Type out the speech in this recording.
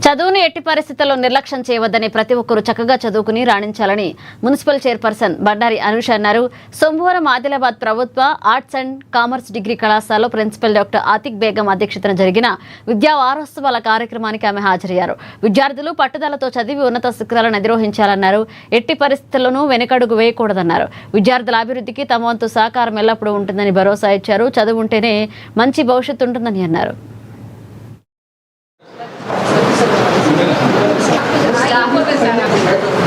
చదువును ఎట్టి పరిస్థితుల్లో నిర్లక్ష్యం చేయవద్దని ప్రతి ఒక్కరూ చక్కగా చదువుకుని రాణించాలని మున్సిపల్ చైర్పర్సన్ బండారి అనూష అన్నారు. సోమవారం ఆదిలాబాద్ ప్రభుత్వ ఆర్ట్స్ అండ్ కామర్స్ డిగ్రీ కళాశాలలో ప్రిన్సిపల్ డాక్టర్ ఆతిక్ బేగం అధ్యక్షతన జరిగిన విద్యా వారోత్సవాల కార్యక్రమానికి ఆమె హాజరయ్యారు. విద్యార్థులు పట్టుదలతో చదివి ఉన్నత శిఖరాలను అధిరోహించాలన్నారు. ఎట్టి పరిస్థితుల్లోనూ వెనుకడుగు వేయకూడదన్నారు. విద్యార్థుల అభివృద్ధికి తమ వంతు సహకారం ఎల్లప్పుడూ ఉంటుందని భరోసా ఇచ్చారు. చదువు ఉంటేనే మంచి భవిష్యత్తు ఉంటుందని అన్నారు. Gracias.